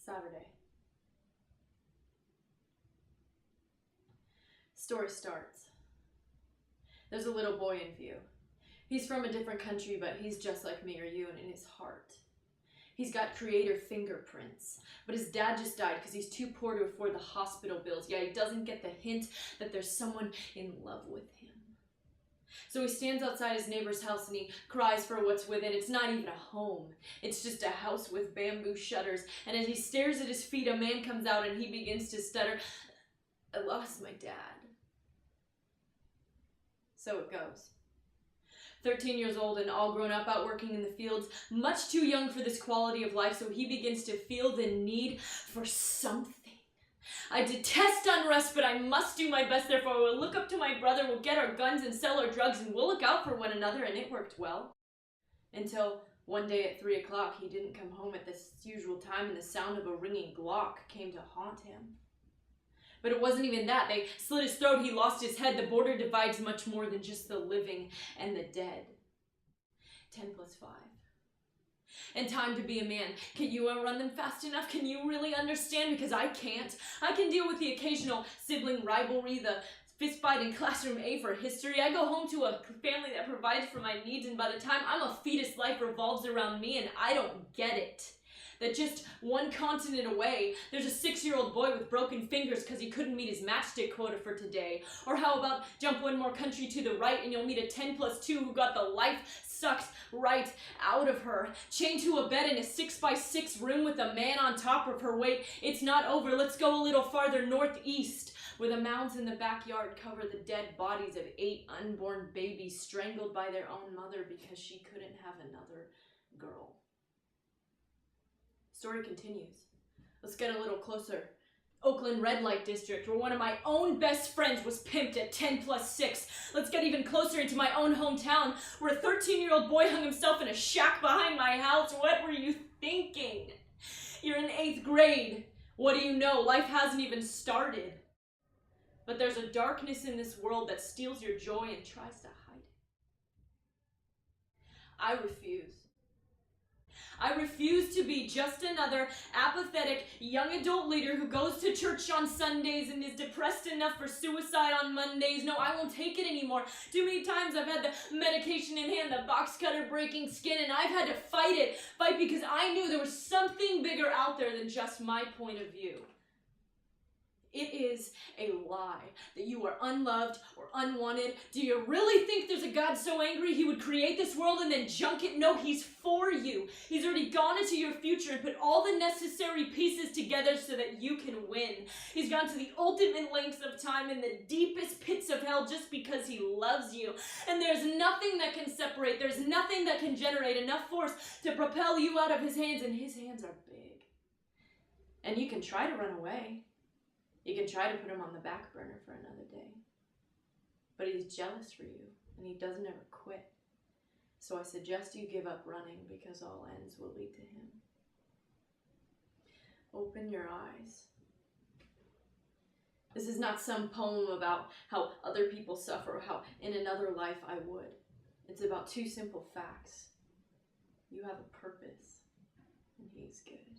Saturday. Story starts. There's a little boy in view. He's from a different country, but he's just like me or you and in his heart. He's got creator fingerprints, but his dad just died because he's too poor to afford the hospital bills. Yeah, he doesn't get the hint that there's someone in love with him. So he stands outside his neighbor's house and he cries for what's within. It's not even a home. It's just a house with bamboo shutters. And as he stares at his feet, a man comes out and he begins to stutter, "I lost my dad." So it goes. 13 years old and all grown up, out working in the fields, much too young for this quality of life, so he begins to feel the need for something. I detest unrest, but I must do my best, therefore I will look up to my brother, we'll get our guns and sell our drugs, and we'll look out for one another, and it worked well. Until one day at 3 o'clock, he didn't come home at this usual time, and the sound of a ringing Glock came to haunt him. But it wasn't even that. They slit his throat, he lost his head. The border divides much more than just the living and the dead. 10 plus 5. And time to be a man. Can you outrun them fast enough? Can you really understand? Because I can't. I can deal with the occasional sibling rivalry, the fist fight in classroom A for history. I go home to a family that provides for my needs, and by the time I'm a fetus, life revolves around me, and I don't get it. That just one continent away, there's a 6-year-old boy with broken fingers because he couldn't meet his matchstick quota for today. Or how about jump one more country to the right and you'll meet a 10 plus 2 who got the life sucked right out of her. Chained to a bed in a 6x6 room with a man on top of her. Wait, it's not over. Let's go a little farther northeast, where the mounds in the backyard cover the dead bodies of 8 unborn babies strangled by their own mother because she couldn't have another girl. Story continues. Let's get a little closer. Oakland red light district, where one of my own best friends was pimped at 10 plus 6. Let's get even closer into my own hometown, where a 13-year-old boy hung himself in a shack behind my house. What were you thinking? You're in 8th grade. What do you know? Life hasn't even started. But there's a darkness in this world that steals your joy and tries to hide it. I refuse. I refuse to be just another apathetic young adult leader who goes to church on Sundays and is depressed enough for suicide on Mondays. No, I won't take it anymore. Too many times I've had the medication in hand, the box cutter breaking skin, and I've had to fight because I knew there was something bigger out there than just my point of view. It is a lie that you are unloved or unwanted. Do you really think there's a God so angry he would create this world and then junk it? No, he's for you. He's already gone into your future and put all the necessary pieces together so that you can win. He's gone to the ultimate lengths of time in the deepest pits of hell just because he loves you. And there's nothing that can separate. There's nothing that can generate enough force to propel you out of his hands, and his hands are big. And you can try to run away. You can try to put him on the back burner for another day. But he's jealous for you, and he doesn't ever quit. So I suggest you give up running, because all ends will lead to him. Open your eyes. This is not some poem about how other people suffer, or how in another life I would. It's about 2 simple facts. You have a purpose, and he's good.